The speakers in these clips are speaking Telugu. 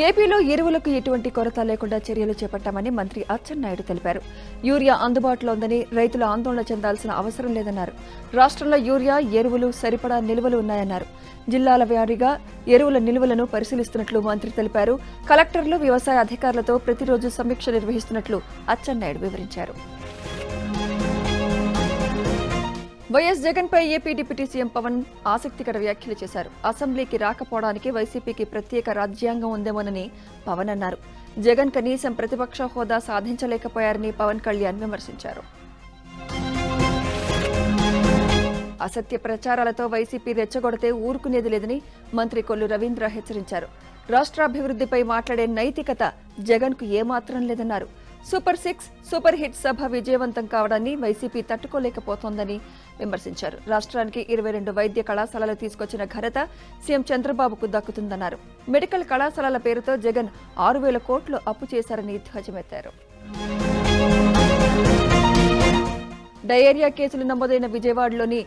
ఏపీలో ఎరువులకు ఎటువంటి కొరత లేకుండా చర్యలు చేపట్టామని మంత్రి అచ్చెన్నాయుడు తెలిపారు. యూరియా అందుబాటులో ఉందని రైతులు ఆందోళన చెందాల్సిన అవసరం లేదన్నారు. రాష్ట్రంలో యూరియా ఎరువులు సరిపడా నిల్వలు ఉన్నాయన్నారు. జిల్లాల వారీగా ఎరువుల నిల్వలను పరిశీలిస్తున్నట్లు మంత్రి తెలిపారు. కలెక్టర్లు, వ్యవసాయ అధికారులతో ప్రతిరోజు సమీక్ష నిర్వహిస్తున్నట్లు అచ్చెన్నాయుడు వివరించారు. వైఎస్ జగన్పై ఏపీ డిప్యూటీ సీఎం పవన్ ఆసక్తికర వ్యాఖ్యలు చేశారు. అసెంబ్లీకి రాకపోవడానికి వైసీపీకి ప్రత్యేక రాజ్యాంగం ఉందేమోనని పవన్ అన్నారు. జగన్ కనీసం ప్రతిపక్ష హోదా సాధించలేకపోయారని పవన్ కళ్యాణ్ విమర్శించారు. అసత్య ప్రచారాలతో వైసీపీ రెచ్చగొడితే ఊరుకునేది లేదని మంత్రి కొల్లు రవీంద్ర హెచ్చరించారు. రాష్ట్రాభివృద్ధిపై మాట్లాడే నైతికత జగన్కు ఏమాత్రం లేదన్నారు. సూపర్ 6, సూపర్ హిట్ సభ విజయవంతం కావడాన్ని వైసీపీ తట్టుకోలేకపోతోందని విమర్శించారు. రాష్ట్రానికి 22 వైద్య కళాశాలలు తీసుకొచ్చిన ఘనత సీఎం చంద్రబాబుకు దక్కుతుందన్నారు. మెడికల్ కళాశాలల పేరుతో జగన్ 6,000 కోట్లు అప్పు చేశారని ధ్వజమెత్తారు. డయేరియా కేసులు నమోదైన విజయవాడలోని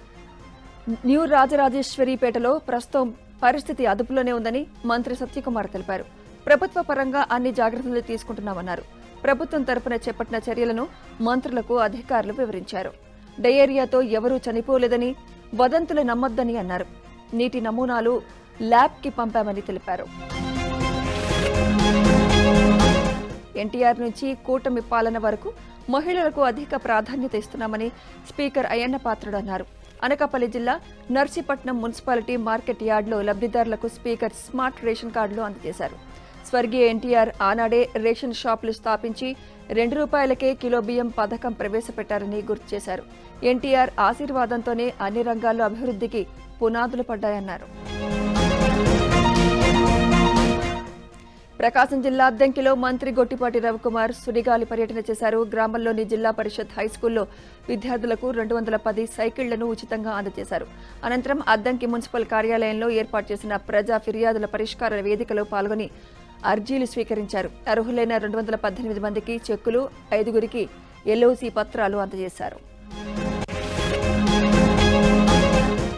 న్యూ రాజరాజేశ్వరిపేటలో ప్రస్తుతం పరిస్థితి అదుపులోనే ఉందని మంత్రి సత్యకుమార్ తెలిపారు. ప్రభుత్వ పరంగా అన్ని జాగ్రత్తలు తీసుకుంటున్నామన్నారు. ప్రభుత్వం తరపున చేపట్టిన చర్యలను మంత్రులకు అధికారులు వివరించారు. డయేరియాతో ఎవరూ చనిపోలేదని, వదంతులు నమ్మొద్దని అన్నారు. నీటి నమూనాలు ల్యాబ్కి పంపామని తెలిపారు. ఎన్టీఆర్ నుంచి కూటమి పాలన వరకు మహిళలకు అధిక ప్రాధాన్యత ఇస్తున్నామని స్పీకర్ అయ్యన్న పాత్రుడు అన్నారు. అనకాపల్లి జిల్లా నర్సీపట్నం మున్సిపాలిటీ మార్కెట్ యార్డులో లబ్ధిదారులకు స్పీకర్ స్మార్ట్ రేషన్ కార్డులు అందజేశారు. స్వర్గీయ ఎన్టీఆర్ ఆనాడే రేషన్ షాపులు స్థాపించి ₹2కే కిలో బియ్యం పథకం ప్రవేశపెట్టారని గుర్తు చేశారు. ఎన్టీఆర్ ఆశీర్వాదంతోనే అన్ని రంగాల్లో అభివృద్ధికి పునాదులు పడ్డాయన్నారు. ప్రకాశం జిల్లా అద్దంకిలో మంత్రి గొట్టిపాటి రవికుమార్ సుడిగాలి పర్యటన చేశారు. గ్రామంలోని జిల్లా పరిషత్ హైస్కూల్లో విద్యార్థులకు 210 సైకిళ్లను ఉచితంగా అందజేశారు. అనంతరం అద్దంకి మున్సిపల్ కార్యాలయంలో ఏర్పాటు చేసిన ప్రజా ఫిర్యాదుల పరిష్కార వేదికలో పాల్గొని అర్జీలు స్వీకరించారు. అర్హులైన 218 మందికి చెక్కులు, 5గురికి ఎల్ఓసి పత్రాలు అందజేశారు.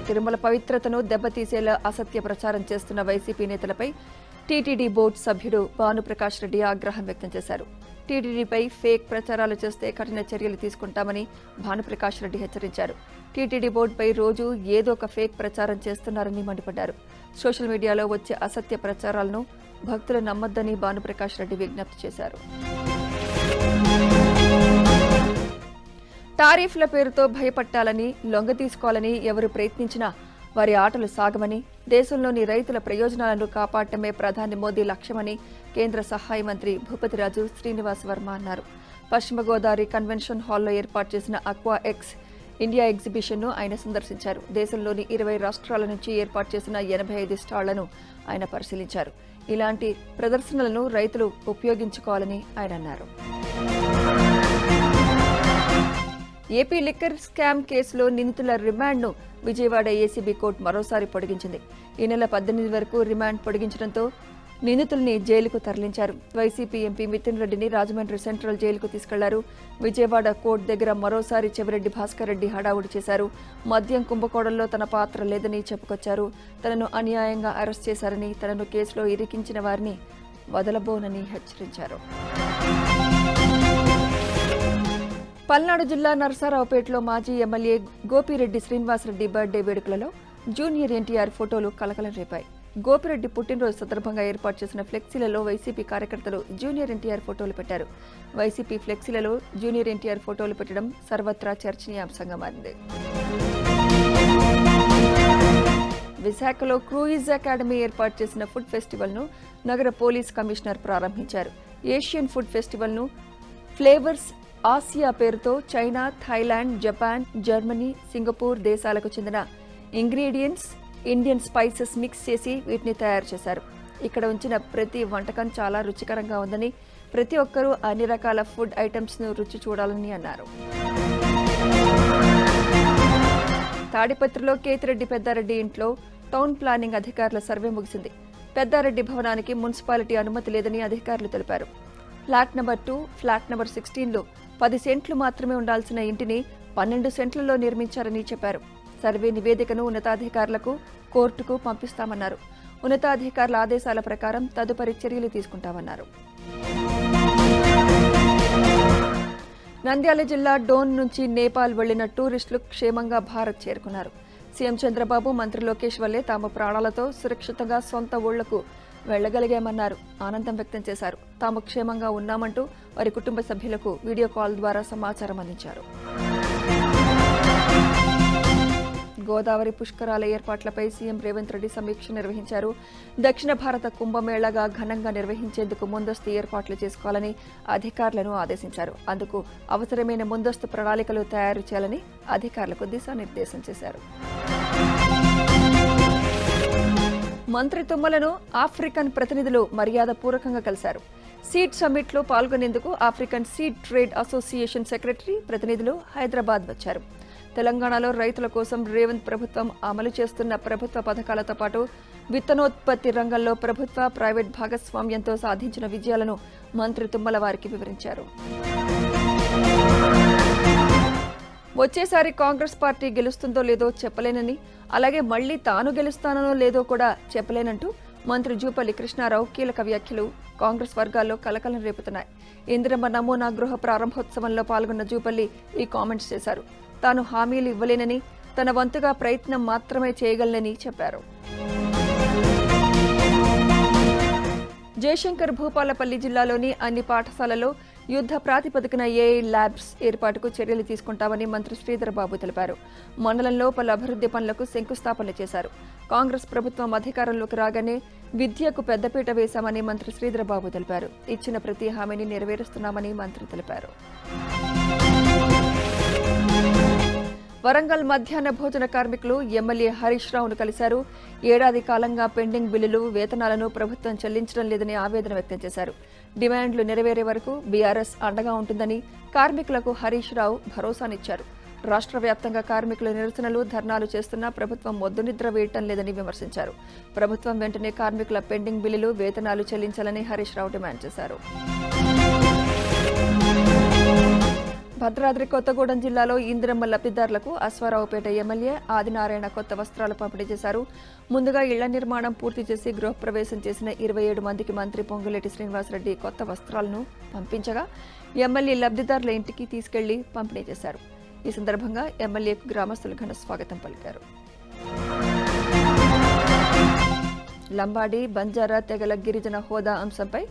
తిరుమల పవిత్రతను దెబ్బతీసేలా అసత్య ప్రచారం చేస్తున్న వైసీపీ నేతలపై టీటీడీ బోర్డు సభ్యుడు భానుప్రకాష్ రెడ్డి ఆగ్రహం వ్యక్తం చేశారు. టీటీడీపై ఫేక్ ప్రచారాలు చేస్తే కఠిన చర్యలు తీసుకుంటామని భానుప్రకాష్ రెడ్డి హెచ్చరించారు. టీటీడీ బోర్డుపై రోజు ఏదో ఒక ఫేక్ ప్రచారం చేస్తున్నారని మండిపడ్డారు. సోషల్ మీడియాలో వచ్చే అసత్య ప్రచారాలను భక్తులు నమ్మొద్దని భానుప్రకాష్ రెడ్డి విజ్ఞప్తి చేశారు. టారిఫ్ల పేరుతో భయపట్టాలని, లొంగతీసుకోవాలని ఎవరు ప్రయత్నించినా వారి ఆటలు సాగమని, దేశంలోని రైతుల ప్రయోజనాలను కాపాడటమే ప్రధాని మోదీ లక్ష్యమని కేంద్ర సహాయ మంత్రి భూపతిరాజు శ్రీనివాస్ వర్మ అన్నారు. పశ్చిమ గోదావరి కన్వెన్షన్ హాల్లో ఏర్పాటు చేసిన అక్వా ఎక్స్ ఇండియా ఎగ్జిబిషన్ను ఆయన సందర్శించారు. దేశంలోని 20 రాష్ట్రాల నుంచి ఏర్పాటు చేసిన 85 స్టాళ్లను ఆయన పరిశీలించారు. ఇలాంటి ప్రదర్శనలను రైతులు ఉపయోగించుకోవాలని ఆయన అన్నారు. ఏపీ లిక్కర్ స్కామ్ కేసులో నిందితుల రిమాండ్ను విజయవాడ ఏసీబీ కోర్టు మరోసారి పొడిగించింది. ఈ నెల 18 వరకు రిమాండ్ పొడిగించడంతో నిందితుల్ని జైలుకు తరలించారు. వైసీపీ ఎంపీ మితిన్ రెడ్డిని రాజమండ్రి సెంట్రల్ జైలుకు తీసుకెళ్లారు. విజయవాడ కోర్టు దగ్గర మరోసారి చెవిరెడ్డి భాస్కర్ రెడ్డి హడావుడి చేశారు. మద్యం కుంభకోణంలో తన పాత్ర లేదని చెప్పుకొచ్చారు. తనను అన్యాయంగా అరెస్ట్ చేశారని, తనను కేసులో ఇరికించిన వారిని వదలబోనని హెచ్చరించారు. పల్నాడు జిల్లా నరసరావుపేటలో మాజీ ఎమ్మెల్యే గోపిరెడ్డి శ్రీనివాసరెడ్డి బర్త్డే వేడుకలలో జూనియర్ ఎన్టీఆర్ ఫోటోలు కలకలం రేపాయి. గోపిరెడ్డి పుట్టినరోజు సందర్భంగా ఏర్పాటు చేసిన ఫ్లెక్సీలలో వైసీపీ కార్యకర్తలు జూనియర్ ఎన్టీఆర్ ఫోటోలు పెట్టారు. వైసీపీ ఫ్లెక్సీలలో జూనియర్ ఎన్టీఆర్ ఫోటోలు పెట్టడం సర్వత్రా చర్చనీయాంశంగా మారింది. విశాఖలో క్రూయిజ్ అకాడమీ ఏర్పాటు చేసిన ఫుడ్ ఫెస్టివల్ను నగర పోలీస్ కమిషనర్ ప్రారంభించారు. ఏషియన్ ఫుడ్ ఫెస్టివల్ను ఫ్లేవర్స్ ఆసియా పేరుతో China, Thailand, Japan, Germany, Singapore దేశాలకు చెందిన ఇంగ్రీడియంట్స్, ఇండియన్ స్పైసెస్ మిక్స్ చేసి వీటిని తయారు చేశారు. ఇక్కడ ఉంచిన ప్రతి వంటకం చాలా రుచికరంగా ఉందని, ప్రతి ఒక్కరూ అన్ని రకాల ఫుడ్ ఐటమ్స్ను రుచి చూడాలని అన్నారు. తాడిపత్రిలో కేతిరెడ్డి పెద్దారెడ్డి ఇంట్లో టౌన్ ప్లానింగ్ అధికారుల సర్వే ముగిసింది. పెద్దారెడ్డి భవనానికి మున్సిపాలిటీ అనుమతి లేదని అధికారులు తెలిపారు. ఫ్లాట్ నెంబర్ 2, ఫ్లాట్ నెంబర్ 16లో 10 సెంట్లు మాత్రమే ఉండాల్సిన ఇంటిని 12 సెంట్లలో నిర్మించారని చెప్పారు. సర్వే నివేదికను ఉన్నతాధికారులకు, కోర్టుకు పంపిస్తామన్నారు. ఉన్నతాధికారుల ఆదేశాల ప్రకారం తదుపరి చర్యలు తీసుకుంటామన్నారు. నంద్యాల జిల్లా డోన్ నుంచి నేపాల్ వెళ్లిన టూరిస్టులు క్షేమంగా భారత్ చేరుకున్నారు. సీఎం చంద్రబాబు, మంత్రి లోకేష్ వల్లే తాము ప్రాణాలతో సురక్షితంగా సొంత ఊళ్లకు వెళ్లగలిగామన్నారు. ఆనందం వ్యక్తం చేశారు. తాము క్షేమంగా ఉన్నామంటూ వారి కుటుంబ సభ్యులకు వీడియో కాల్ ద్వారా సమాచారం అందించారు. గోదావరి పుష్కరాల ఏర్పాట్లపై సీఎం రేవంత్ రెడ్డి సమీక్ష నిర్వహించారు. దక్షిణ భారత కుంభమేళాగా ఘనంగా నిర్వహించేందుకు ముందస్తు ఏర్పాట్లు చేసుకోవాలని అధికారులను ఆదేశించారు. అందుకు అవసరమైన ముందస్తు ప్రణాళికలు తయారు చేయాలని అధికారులకు దిశానిర్దేశం చేశారు. మంత్రి తుమ్మలను ఆఫ్రికన్ ప్రతినిధులు మర్యాదపూర్వకంగా కలిశారు. సీడ్ సమ్మిట్లో పాల్గొనేందుకు African seed trade association secretary ప్రతినిధులు హైదరాబాద్ వచ్చారు. తెలంగాణలో రైతుల కోసం రేవంత్ ప్రభుత్వం అమలు చేస్తున్న ప్రభుత్వ పథకాలతో పాటు విత్తనోత్పత్తి రంగంలో ప్రభుత్వ, ప్రైవేట్ భాగస్వామ్యంతో సాధించిన విజయాలను మంత్రి తుమ్మల వారికి వివరించారు. వచ్చేసారి కాంగ్రెస్ పార్టీ గెలుస్తుందో లేదో చెప్పలేనని, అలాగే మళ్లీ తాను గెలుస్తానో లేదో కూడా చెప్పలేనంటూ మంత్రి జూపల్లి కృష్ణారావు కీలక వ్యాఖ్యలు కాంగ్రెస్ వర్గాల్లో కలకలం రేపుతున్నాయి. ఇందిరమ్మ నమూనా గృహ ప్రారంభోత్సవంలో పాల్గొన్న జూపల్లి ఈ కామెంట్స్ చేశారు. తాను హామీలు ఇవ్వలేనని, తన వంతుగా ప్రయత్నం మాత్రమే చేయగలనని చెప్పారు. జయశంకర్ భూపాలపల్లి జిల్లాలోని అన్ని పాఠశాలల్లో యుద్ధ ప్రాతిపదికన ఏఐ ల్యాబ్స్ ఏర్పాటుకు చర్యలు తీసుకుంటామని మంత్రి శ్రీధర్ బాబు తెలిపారు. మండలంలో పలు అభివృద్ధి పనులకు శంకుస్థాపన చేశారు. కాంగ్రెస్ ప్రభుత్వం అధికారంలోకి రాగానే విద్యకు పెద్దపీట వేశామని మంత్రి శ్రీధర్ బాబు తెలిపారు. ఇచ్చిన ప్రతి హామీని నెరవేరుస్తున్నామని మంత్రి తెలిపారు. వరంగల్ మధ్యాహ్న భోజన కార్మికులు ఎమ్మెల్యే హరీష్ రావును కలిశారు. ఏడాది కాలంగా పెండింగ్ బిల్లులు, వేతనాలను ప్రభుత్వం చెల్లించడం లేదని ఆవేదన వ్యక్తం చేశారు. డిమాండ్లు నెరవేరే వరకు బీఆర్ఎస్ అండగా ఉంటుందని కార్మికులకు హరీష్ రావు భరోసానిచ్చారు. రాష్ట్ర వ్యాప్తంగా కార్మికులు నిరసనలు, ధర్నాలు చేస్తున్నా ప్రభుత్వం మొద్దునిద్ర వేయటం లేదని విమర్శించారు. ప్రభుత్వం వెంటనే కార్మికుల పెండింగ్ బిల్లులు, వేతనాలు చెల్లించాలని హరీష్ రావు డిమాండ్ చేశారు. భద్రాద్రి కొత్తగూడెం జిల్లాలో ఇందిరమ్మ లబ్ధిదారులకు అశ్వారావుపేట ఎమ్మెల్యే ఆదినారాయణ కొత్త వస్త్రాలు పంపిణీ చేశారు. ముందుగా ఇళ్ల నిర్మాణం పూర్తి చేసి గృహప్రవేశం చేసిన 27 మందికి మంత్రి పొంగులేటి శ్రీనివాసరెడ్డి కొత్త వస్త్రాలను పంపించగా ఎమ్మెల్యే లబ్ధిదారుల ఇంటికి తీసుకెళ్లి పంపిణీ చేశారు. ఈ సందర్భంగా ఎమ్మెల్యేకు గ్రామస్తులు ఘన స్వాగతం పలికారు. లంబాడి, బంజారా తెగల గిరిజన హోదా అంశంపై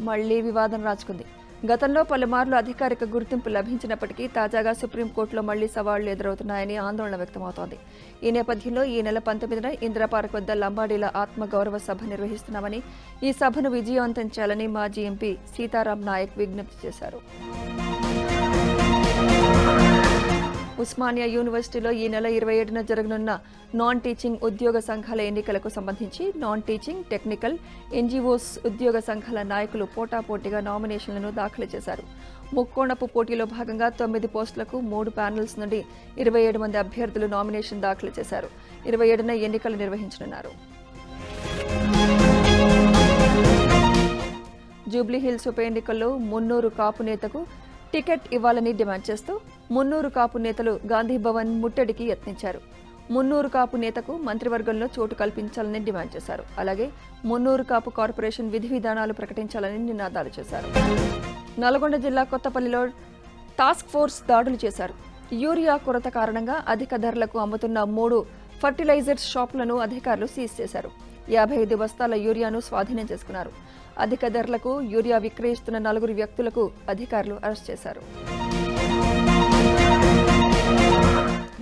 మళ్లీ వివాదం రాజుకుంది. గతంలో పలుమార్లు అధికారిక గుర్తింపు లభించినప్పటికీ తాజాగా సుప్రీంకోర్టులో మళ్లీ సవాళ్లు ఎదురవుతున్నాయని ఆందోళన వ్యక్తమవుతోంది. ఈ నేపథ్యంలో ఈ నెల 19న ఇందిరా పార్క్ వద్ద లంబాడీల ఆత్మగౌరవ సభ నిర్వహిస్తున్నామని, ఈ సభను విజయవంతం చేయాలని మాజీ ఎంపీ సీతారాం నాయక్ విజ్ఞప్తి చేశారు. ఉస్మానియా యూనివర్సిటీలో ఈ నెల 27న జరగనున్న నాన్ టీచింగ్ ఉద్యోగ సంఘాల ఎన్నికలకు సంబంధించి నాన్ టీచింగ్, టెక్నికల్, ఎన్జీఓస్ ఉద్యోగ సంఘాల నాయకులు పోటాపోటీగా నామినేషన్లను దాఖలు చేశారు. ముక్కోణపు పోటీలో భాగంగా 9 పోస్టులకు 3 ప్యానెల్స్ నుండి 27 మంది అభ్యర్థులు నామినేషన్ దాఖలు చేశారు. 27న ఎన్నికలు నిర్వహించనున్నారు. జూబ్లీహిల్స్ ఉప ఎన్నికల్లో మున్నూరు కాపు నేతకు టికెట్ ఇవ్వాలని డిమాండ్ చేస్తూ మున్నూరు కాపు నేతలు గాంధీభవన్ ముట్టడికి యత్నించారు. మున్నూరు కాపు నేతకు మంత్రివర్గంలో చోటు కల్పించాలని డిమాండ్ చేశారు. అలాగే మున్నూరు కాపు కార్పొరేషన్ విధి విధానాలు ప్రకటించాలని నినాదాలు చేశారు. నల్గొండ జిల్లా కొత్తపల్లిలో టాస్క్ ఫోర్స్ దాడులు చేశారు. యూరియా కొరత కారణంగా అధిక ధరలకు అమ్ముతున్న 3 ఫర్టిలైజర్స్ షాపులను అధికారులు సీజ్ చేశారు. 55 బస్తాల యూరియాను స్వాధీనం చేసుకున్నారు. అధిక ధరలకు యూరియా విక్రయిస్తున్న 4 వ్యక్తులకు అధికారులు అరెస్ట్ చేశారు.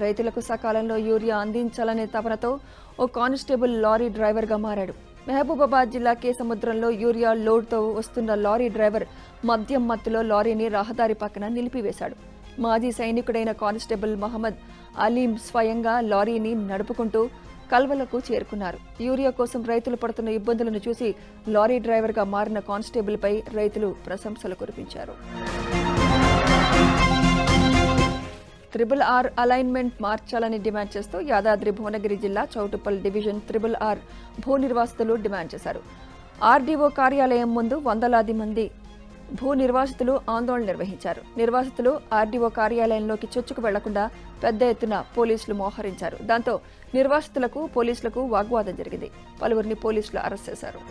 రైతులకు సకాలంలో యూరియా అందించాలనే తపనతో ఓ కానిస్టేబుల్ లారీ డ్రైవర్గా మారాడు. మహబూబాబాద్ జిల్లా కేసముద్రంలో యూరియా లోడ్తో వస్తున్న లారీ డ్రైవర్ మద్యం మత్తులో లారీని రహదారి పక్కన నిలిపివేశాడు. మాజీ సైనికుడైన కానిస్టేబుల్ మహమ్మద్ అలీం స్వయంగా లారీని నడుపుకుంటూ కల్వలకు చేరుకున్నారు. యూరియా కోసం రైతులు పడుతున్న ఇబ్బందులను చూసి లారీ డ్రైవర్గా మారిన కానిస్టేబుల్పై రైతులు ప్రశంసలు కురిపించారు. RRR అలైన్మెంట్ మార్చాలని డిమాండ్ చేస్తూ యాదాద్రి భువనగిరి జిల్లా చౌటుప్పల్ డివిజన్ RRR భూ నిర్వాసితులు డిమాండ్ చేశారు. ఆర్డీఓ కార్యాలయం ముందు వందలాది మంది భూ నిర్వాసితులు ఆందోళన నిర్వహించారు. నిర్వాసితులు ఆర్డీఓ కార్యాలయంలోకి చొచ్చుకు వెళ్లకుండా పెద్ద ఎత్తున పోలీసులు మోహరించారు. దాంతో నిర్వాసితులకు పోలీసులకు వాగ్వాదం జరిగింది. పలువురిని పోలీసులు అరెస్ట్ చేశారు.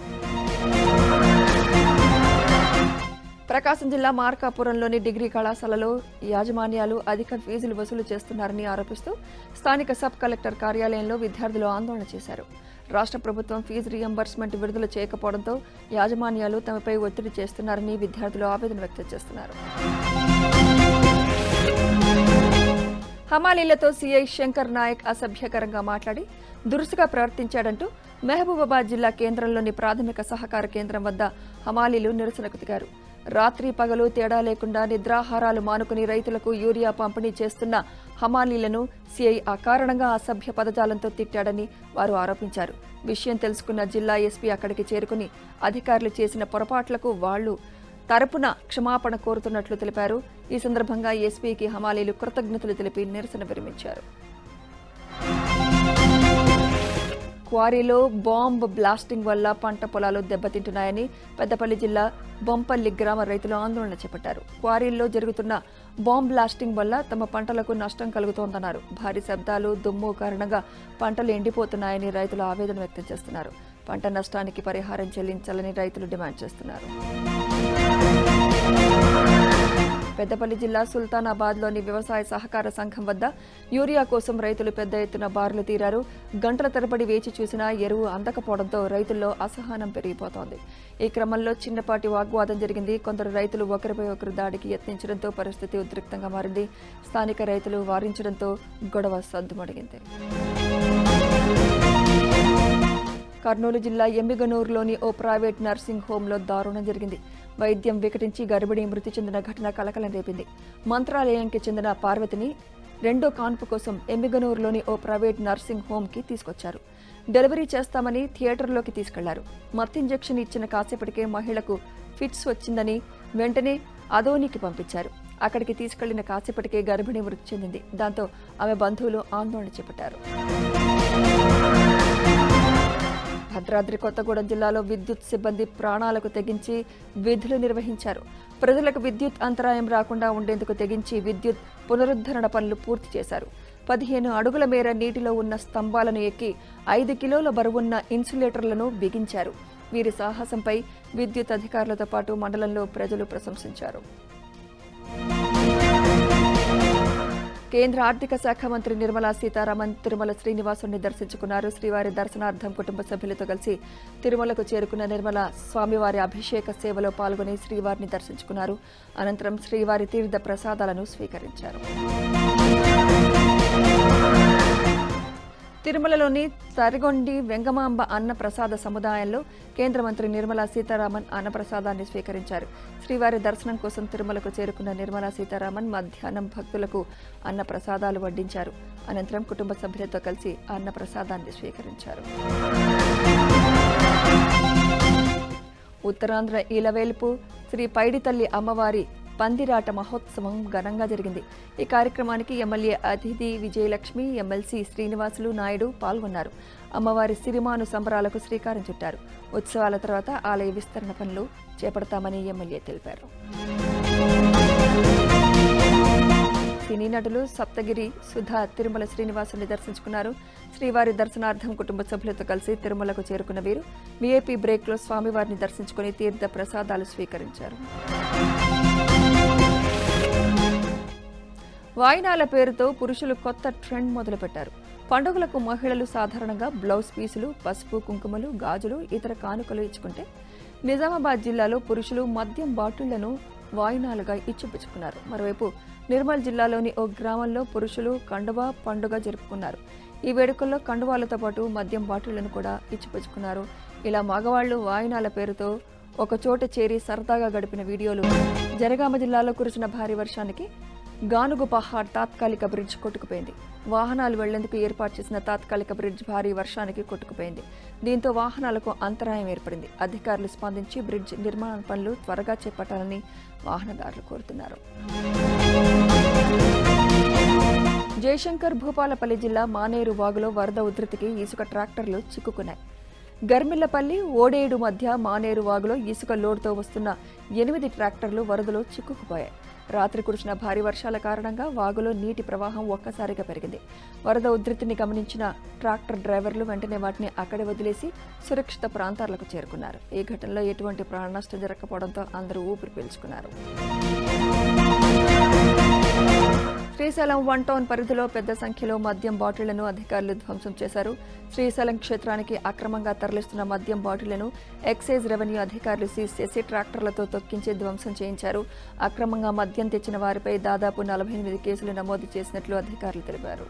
ప్రకాశం జిల్లా మార్కాపురంలోని డిగ్రీ కళాశాలలో యాజమాన్యాలు అధిక ఫీజులు వసూలు చేస్తున్నారని ఆరోపిస్తూ స్థానిక సబ్ కలెక్టర్ కార్యాలయంలో విద్యార్థులు ఆందోళన చేశారు. రాష్ట్ర ప్రభుత్వం ఫీజు రీయింబర్స్మెంట్ విడుదల చేయకపోవడంతో యాజమాన్యాలు తమపై ఒత్తిడి చేస్తున్నారని విద్యార్థులు ఆవేదన వ్యక్తం చేస్తున్నారు. హమాలీలతో సీఐ శంకర్ నాయక్ అసభ్యకరంగా మాట్లాడి దురుసుగా ప్రవర్తించాడంటూ మహబూబాబాద్ జిల్లా కేంద్రంలోని ప్రాథమిక సహకార కేంద్రం వద్ద హమాలీలు నిరసనకు దిగారు. రాత్రి పగలు తేడా లేకుండా నిద్రాహారాలు మానుకుని రైతులకు యూరియా పంపిణీ చేస్తున్న హమాలీలను సీఐ అకారణంగా అసభ్య పదజాలంతో తిట్టాడని వారు ఆరోపించారు. విషయం తెలుసుకున్న జిల్లా ఎస్పీ అక్కడికి చేరుకుని అధికారులు చేసిన పొరపాట్లకు వాళ్లు తరపున క్షమాపణ కోరుతున్నట్లు తెలిపారు. ఈ సందర్భంగా ఎస్పీకి హమాలీలు కృతజ్ఞతలు తెలిపి నిరసన విరమించారు. క్వారీలో బాంబ్ బ్లాస్టింగ్ వల్ల పంట పొలాలు దెబ్బతింటున్నాయని పెద్దపల్లి జిల్లా బొంపల్లి గ్రామ రైతులు ఆందోళన చేపట్టారు. క్వారీల్లో జరుగుతున్న బాంబ్ బ్లాస్టింగ్ వల్ల తమ పంటలకు నష్టం కలుగుతోందన్నారు. భారీ శబ్దాలు, దుమ్ము కారణంగా పంటలు ఎండిపోతున్నాయని రైతులు ఆవేదన వ్యక్తం చేస్తున్నారు. పంట నష్టానికి పరిహారం చెల్లించాలని రైతులు డిమాండ్ చేస్తున్నారు. పెద్దపల్లి జిల్లా సుల్తానాబాద్లోని వ్యవసాయ సహకార సంఘం వద్ద యూరియా కోసం రైతులు పెద్ద ఎత్తున బారులు తీరారు. గంటల తరబడి వేచి చూసినా ఎరువు అందకపోవడంతో రైతుల్లో అసహనం పెరిగిపోతోంది. ఈ క్రమంలో చిన్నపాటి వాగ్వాదం జరిగింది. కొందరు రైతులు ఒకరిపై ఒకరు దాడికి యత్నించడంతో పరిస్థితి ఉద్రిక్తంగా మారింది. స్థానిక రైతులు వారించడంతో గొడవ సద్దుమణిగింది. కర్నూలు జిల్లా ఎమ్మిగనూరులోని ఓ ప్రైవేట్ నర్సింగ్ హోంలో దారుణం జరిగింది. వైద్యం వికటించి గర్భిణి మృతి చెందిన ఘటన కలకలం రేపింది. మంత్రాలయానికి చెందిన పార్వతిని రెండో కాన్పు కోసం ఎమ్మిగనూరులోని ఓ ప్రైవేట్ నర్సింగ్ హోంకి తీసుకొచ్చారు. డెలివరీ చేస్తామని థియేటర్లోకి తీసుకెళ్లారు. మత్తింజెక్షన్ ఇచ్చిన కాసేపటికే మహిళకు ఫిట్స్ వచ్చిందని వెంటనే అదోనికి పంపించారు. అక్కడికి తీసుకెళ్లిన కాసేపటికే గర్భిణి మృతి చెందింది. దాంతో ఆమె బంధువులు ఆందోళన చేపట్టారు. భద్రాద్రి కొత్తగూడెం జిల్లాలో విద్యుత్ సిబ్బంది ప్రాణాలకు తెగించి విధులు నిర్వహించారు. ప్రజలకు విద్యుత్ అంతరాయం రాకుండా ఉండేందుకు తెగించి విద్యుత్ పునరుద్ధరణ పనులు పూర్తి చేశారు. 15 అడుగుల మేర నీటిలో ఉన్న స్తంభాలను ఎక్కి 5 కిలోల బరువున్న ఇన్సులేటర్లను బిగించారు. వీరి సాహసంపై విద్యుత్ అధికారులతో పాటు మండలంలో ప్రజలు ప్రశంసించారు. కేంద్ర ఆర్థిక శాఖ మంత్రి నిర్మలా సీతారామన్ తిరుమల శ్రీనివాసుని దర్శించుకున్నారు. శ్రీవారి దర్శనార్థం కుటుంబ సభ్యులతో కలిసి తిరుమలకు చేరుకున్న నిర్మల స్వామివారి అభిషేక సేవలో పాల్గొని శ్రీవారిని దర్శించుకున్నారు. అనంతరం శ్రీవారి తీర్థ ప్రసాదాలను స్వీకరించారు. తిరుమలలోని తరిగొండి వెంగమాంబ అన్నప్రసాద సముదాయంలో కేంద్ర మంత్రి నిర్మలా సీతారామన్ అన్నప్రసాదాన్ని స్వీకరించారు. శ్రీవారి దర్శనం కోసం తిరుమలకు చేరుకున్న నిర్మలా సీతారామన్ మధ్యాహ్నం భక్తులకు అన్నప్రసాదాలు వడ్డించారు. అనంతరం కుటుంబ సభ్యులతో కలిసి అన్నప్రసాదాన్ని స్వీకరించారు. ఉత్తరాంధ్ర ఈలవేల్పు శ్రీ పైడితల్లి అమ్మవారి పందిరాట మహోత్సవం ఘనంగా జరిగింది. ఈ కార్యక్రమానికి ఎమ్మెల్యే అతిథి విజయలక్ష్మి, ఎమ్మెల్సీ శ్రీనివాసులు నాయుడు పాల్గొన్నారు. అమ్మవారి సిరిమాను సంబరాలకు శ్రీకారం చుట్టారు. ఉత్సవాల తర్వాత ఆలయ విస్తరణ పనులు చేపడతామని ఎమ్మెల్యే తెలిపారు. సినీ నటులు సప్తగిరి సుధా తిరుమల శ్రీనివాసుని దర్శించుకున్నారు. శ్రీవారి దర్శనార్థం కుటుంబ సభ్యులతో కలిసి తిరుమలకు చేరుకున్న వీరు వీఐపీ బ్రేక్లో స్వామివారిని దర్శించుకుని తీర్థ ప్రసాదాలు స్వీకరించారు. వాయినాల పేరుతో పురుషులు కొత్త ట్రెండ్ మొదలుపెట్టారు. పండుగలకు మహిళలు సాధారణంగా బ్లౌజ్ పీసులు, పసుపు, కుంకుమలు, గాజులు, ఇతర కానుకలు ఇచ్చుకుంటే నిజామాబాద్ జిల్లాలో పురుషులు మద్యం బాటిళ్లను వాయినాలుగా ఇచ్చిపుచ్చుకున్నారు. మరోవైపు నిర్మల్ జిల్లాలోని ఓ గ్రామంలో పురుషులు కండువా పండుగ జరుపుకున్నారు. ఈ వేడుకల్లో కండువాలతో పాటు మద్యం బాటిళ్లను కూడా ఇచ్చిపుచ్చుకున్నారు. ఇలా మగవాళ్లు వాయినాల పేరుతో ఒకచోట చేరి సరదాగా గడిపిన వీడియోలు. జనగామ జిల్లాలో కురిసిన భారీ వర్షానికి గానుగు పహాడ్ తాత్కాలిక బ్రిడ్జ్ కొట్టుకుపోయింది. వాహనాలు వెళ్లేందుకు ఏర్పాటు చేసిన తాత్కాలిక బ్రిడ్జ్ భారీ వర్షానికి కొట్టుకుపోయింది. దీంతో వాహనాలకు అంతరాయం ఏర్పడింది. అధికారులు స్పందించి బ్రిడ్జ్ నిర్మాణ పనులు త్వరగా చేపట్టాలని వాహనదారులు కోరుతున్నారు. జయశంకర్ భూపాలపల్లి జిల్లా మానేరు వాగులో వరద ఉధృతికి ఇసుక ట్రాక్టర్లు చిక్కుకున్నాయి. గర్మిళ్లపల్లి ఓడేడు మధ్య మానేరు వాగులో ఇసుక లోడ్తో వస్తున్న 8 ట్రాక్టర్లు వరదలో చిక్కుకుపోయాయి. రాత్రి కురిసిన భారీ వర్షాల కారణంగా వాగులో నీటి ప్రవాహం ఒక్కసారిగా పెరిగింది. వరద ఉధృతిని గమనించిన ట్రాక్టర్ డ్రైవర్లు వెంటనే వాటిని అక్కడే వదిలేసి సురక్షిత ప్రాంతాలకు చేరుకున్నారు. ఈ ఘటనలో ఎటువంటి ప్రాణ నష్టం జరగకపోవడంతో అందరూ ఊపిరి పీల్చుకున్నారు. శ్రీశైలం 1 టౌన్ పరిధిలో పెద్ద సంఖ్యలో మద్యం బాటిళ్లను అధికారులు ధ్వంసం చేశారు. శ్రీశైలం క్షేత్రానికి అక్రమంగా తరలిస్తున్న మద్యం బాటిళ్లను ఎక్సైజ్ రెవెన్యూ అధికారులు సీజ్ చేసి ట్రాక్టర్లతో తొక్కించి ధ్వంసం చేయించారు. అక్రమంగా మద్యం తెచ్చిన వారిపై దాదాపు 48 కేసులు నమోదు చేసినట్లు అధికారులు తెలిపారు.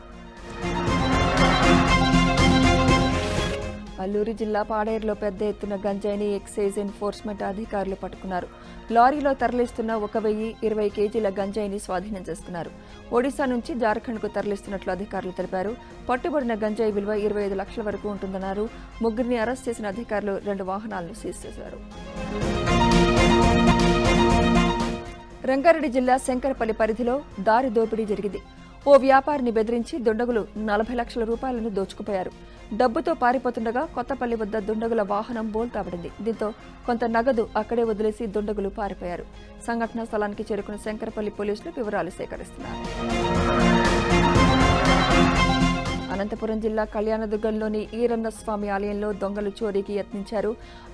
అల్లూరు జిల్లా పాడేరులో పెద్ద ఎత్తున గంజాయిని ఎక్సైజ్ ఎన్ఫోర్స్మెంట్ అధికారులు పట్టుకున్నారు. లారీలో తరలిస్తున్న 1020 కేజీల గంజాయిని స్వాధీనం చేసుకున్నారు. ఒడిశా నుంచి జార్ఖండ్కు తరలిస్తున్నట్లు అధికారులు తెలిపారు. పట్టుబడిన గంజాయి విలువ 25 లక్షల వరకు ఉంటుందన్నారు. ముగ్గురిని అరెస్ట్ చేసిన అధికారులు 2 వాహనాలను సీజ్ చేశారు. రంగారెడ్డి జిల్లా శంకరపల్లి పరిధిలో దారి దోపిడీ జరిగింది. ఓ వ్యాపారిని బెదిరించి దుండగులు 40 లక్షల రూపాయలను దోచుకుపోయారు. డబ్బుతో పారిపోతుండగా కొత్తపల్లి వద్ద దుండగుల వాహనం బోల్తాపడింది. దీంతో కొంత నగదు అక్కడే వదిలేసి దుండగులు పారిపోయారు. సంఘటనా స్థలానికి చేరుకున్న శంకరపల్లి పోలీసులు వివరాలు సేకరిస్తున్నారు. అనంతపురం జిల్లా కళ్యాణదుర్గంలోని ఈరన్నస్వామి ఆలయంలో దొంగలు చోరీకి యత్నించారు.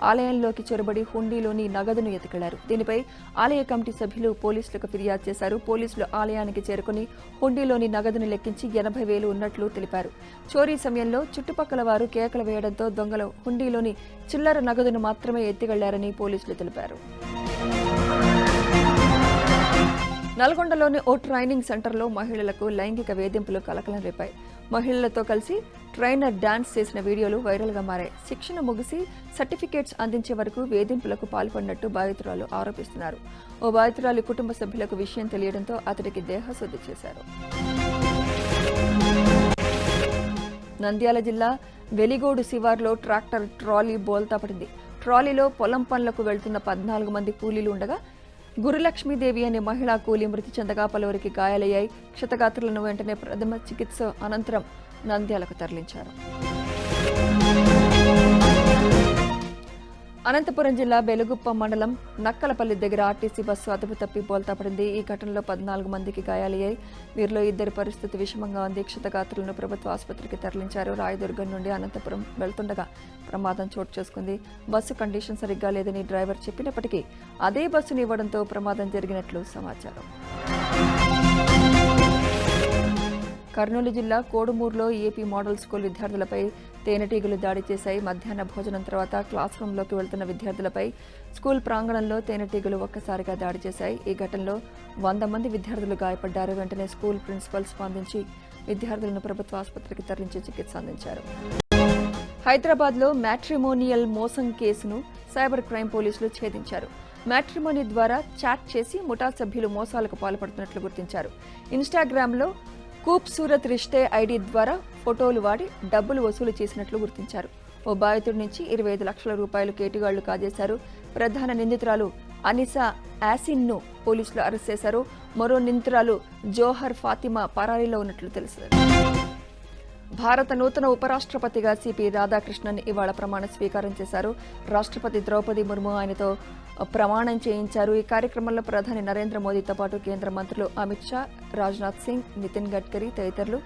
ఆలయంలోకి చొరబడి హుండీలోని నగదును ఎత్తుకెళ్లారు. దీనిపై ఆలయ కమిటీ సభ్యులు పోలీసులకు ఫిర్యాదు చేశారు. పోలీసులు ఆలయానికి చేరుకుని హుండీలోని నగదును లెక్కించి 80,000 ఉన్నట్లు తెలిపారు. చోరీ సమయంలో చుట్టుపక్కల వారు కేకలు వేయడంతో దొంగలు హుండీలోని చిల్లర నగదును మాత్రమే ఎత్తుకెళ్లారని పోలీసులు తెలిపారు. నల్గొండలోని ఓ ట్రైనింగ్ సెంటర్లో మహిళలకు లైంగిక వేధింపులు కలకలం రేపాయి. మహిళలతో కలిసి ట్రైనర్ డాన్స్ చేసిన వీడియోలు వైరల్గా మారాయి. శిక్షణ ముగిసి సర్టిఫికేట్స్ అందించే వరకు వేధింపులకు పాల్పడినట్టు బాధితురాలు ఆరోపిస్తున్నారు. ఓ బాధితురాలి కుటుంబ సభ్యులకు విషయం తెలియడంతో అతడికి దేహశుద్ధి చేశారు. నంద్యాల జిల్లా వెలిగోడు శివార్లో ట్రాక్టర్ ట్రాలీ బోల్తా పడింది. ట్రాలీలో పొలం పనులకు వెళ్తున్న 14 మంది కూలీలు ఉండగా గురులక్ష్మీదేవి అనే మహిళా కూలీ మృతి చెందగా పలువురికి గాయాలయ్యాయి. క్షతగాత్రులను వెంటనే ప్రథమ చికిత్స అనంతరం నంద్యాలకు తరలించారు. అనంతపురం జిల్లా బెలుగుప్ప మండలం నక్కలపల్లి దగ్గర ఆర్టీసీ బస్సు అదుపు తప్పి బోల్తా పడింది. ఈ ఘటనలో 14 మందికి గాయాలయ్యాయి. వీరిలో 2 పరిస్థితి విషమంగా ఉంది. క్షతగాత్రులను ప్రభుత్వ ఆసుపత్రికి తరలించారు. రాయదుర్గం నుండి అనంతపురం వెళ్తుండగా ప్రమాదం చోటు చేసుకుంది. బస్సు కండిషన్ సరిగ్గా లేదని డ్రైవర్ చెప్పినప్పటికీ అదే బస్సును ఇవ్వడంతో ప్రమాదం జరిగినట్లు సమాచారం. కర్నూలు జిల్లా కోడుమూరులో ఏపీ మోడల్ స్కూల్ విద్యార్థులపై తేనెటీగలు దాడి చేశాయి. మధ్యాహ్న భోజనం తర్వాత క్లాస్ రూంలోకి వెళ్తున్న విద్యార్థులపై స్కూల్ ప్రాంగణంలో తేనెటీగలు ఒక్కసారిగా దాడి చేశాయి. ఈ ఘటనలో 100 మంది విద్యార్థులు గాయపడ్డారు. వెంటనే స్కూల్ ప్రిన్సిపల్ స్పందించి విద్యార్థులను ప్రభుత్వ ఆసుపత్రికి తరలించి చికిత్స అందించారు. హైదరాబాద్లో మ్యాట్రిమోనియల్ మోసం కేసును సైబర్ క్రైమ్ పోలీసులు ఛేదించారు. మ్యాట్రిమోనీ ద్వారా చాట్ చేసి ముఠా సభ్యులు మోసాలకు పాల్పడుతున్నట్లు గుర్తించారు. ఇన్స్టాగ్రామ్లో ఖూబ్సూరత్ రిష్తే ఐడి ద్వారా ఫోటోలు వాడి డబ్బులు వసూలు చేసినట్లు గుర్తించారు. ఓ బాధితుడి నుంచి 25 లక్షల రూపాయలు కేటుగాళ్లు కాజేశారు. ప్రధాన నిందితురాలు అనిసా యాసిన్ను పోలీసులు అరెస్ట్ చేశారు. మరో నిందితురాలు జోహర్ ఫాతిమా పరారీలో ఉన్నట్లు తెలిసింది. భారత నూతన ఉపరాష్ట్రపతిగా సిపి రాధాకృష్ణన్ ఇవాళ ప్రమాణ స్వీకారం చేశారు. రాష్ట్రపతి ద్రౌపది ముర్ము ఆయనతో ప్రమాణం చేయించారు. ఈ కార్యక్రమంలో ప్రధాని నరేంద్ర మోదీతో పాటు కేంద్ర మంత్రులు అమిత్ షా, రాజ్నాథ్ సింగ్, నితిన్ గడ్కరీ తదితరులు,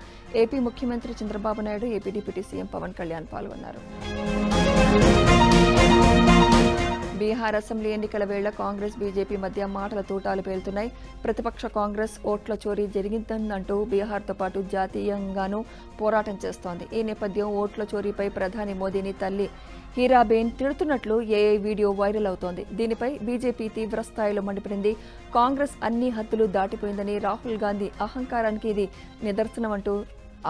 ఏపీ ముఖ్యమంత్రి Chandrababu Naidu, AP deputy CM Pawan Kalyan పాల్గొన్నారు. బీహార్ అసెంబ్లీ ఎన్నికల వేళ కాంగ్రెస్ బీజేపీ మధ్య మాటల తూటాలు పేలుతున్నాయి. ప్రతిపక్ష కాంగ్రెస్ ఓట్ల చోరీ జరిగిందంటూ బీహార్తో పాటు జాతీయంగానూ పోరాటం చేస్తోంది. ఈ నేపథ్యం ఓట్ల చోరీపై ప్రధాని మోదీని తల్లి హీరాబేన్ తిడుతున్నట్లు ఏఐ వీడియో వైరల్ అవుతోంది. దీనిపై బీజేపీ తీవ్ర స్థాయిలో మండిపడింది. కాంగ్రెస్ అన్ని హద్దులు దాటిపోయిందని, రాహుల్ గాంధీ అహంకారానికి ఇది నిదర్శనమంటూ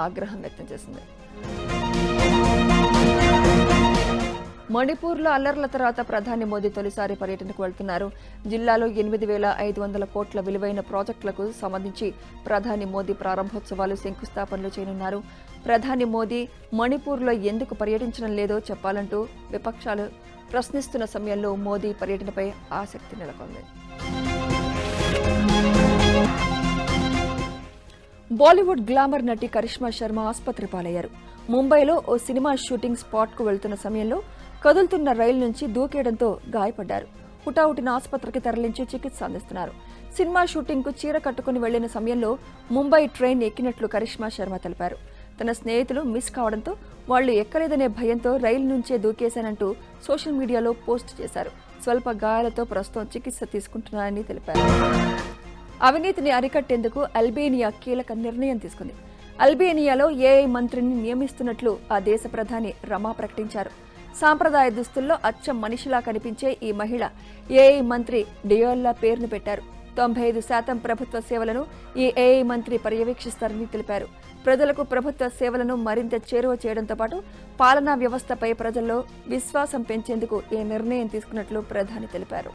ఆగ్రహం వ్యక్తం చేసింది. మణిపూర్లో అల్లర్ల తర్వాత ప్రధాని మోదీ తొలిసారి పర్యటనకు వెళ్తున్నారు. జిల్లాలో 8,500 కోట్ల విలువైన ప్రాజెక్టులకు సంబంధించి ప్రధాని మోదీ ప్రారంభోత్సవాలు, శంకుస్థాపనలు చేయనున్నారు. ప్రధాని మోదీ మణిపూర్లో ఎందుకు పర్యటించడం లేదో చెప్పాలంటూ విపక్షాలు ప్రశ్నిస్తున్న సమయంలో మోదీ పర్యటనపై ఆసక్తి నెలకొంది. బాలీవుడ్ గ్లామర్ నటి కరిష్మా శర్మ ఆసుపత్రి పాలయ్యారు. ముంబైలో ఓ సినిమా షూటింగ్ స్పాట్కు వెళ్తున్న సమయంలో కదులుతున్న రైలు నుంచి దూకేయడంతో గాయపడ్డారు. హుటాహుటిన ఆసుపత్రికి తరలించి చికిత్స అందిస్తున్నారు. సినిమా షూటింగ్కు చీర కట్టుకుని వెళ్లిన సమయంలో ముంబై ట్రైన్ ఎక్కినట్లు కరిష్మా శర్మ తెలిపారు. తన స్నేహితులు మిస్ కావడంతో వాళ్లు ఎక్కలేదనే భయంతో రైలు నుంచే దూకేశానంటూ సోషల్ మీడియాలో పోస్ట్ చేశారు. స్వల్ప గాయాలతో ప్రస్తుతం చికిత్స తీసుకుంటున్నారని తెలిపారు. అవినీతిని అరికట్టేందుకు అల్బేనియా కీలక నిర్ణయం తీసుకుంది. అల్బేనియాలో ఏఐ మంత్రిని నియమిస్తున్నట్లు ఆ దేశ ప్రధాని రమా ప్రకటించారు. సాంప్రదాయ దుస్తుల్లో అచ్చం మనిషిలా కనిపించే ఈ మహిళ ఏఐ మంత్రి డియోల్లా పేరును పెట్టారు. 95% ప్రభుత్వ సేవలను ఈ ఏఐ మంత్రి పర్యవేక్షిస్తారని తెలిపారు. ప్రజలకు ప్రభుత్వ సేవలను మరింత చేరువ చేయడంతో పాటు పాలనా వ్యవస్థపై ప్రజల్లో విశ్వాసం పెంచేందుకు ఈ నిర్ణయం తీసుకున్నట్లు ప్రధాని తెలిపారు.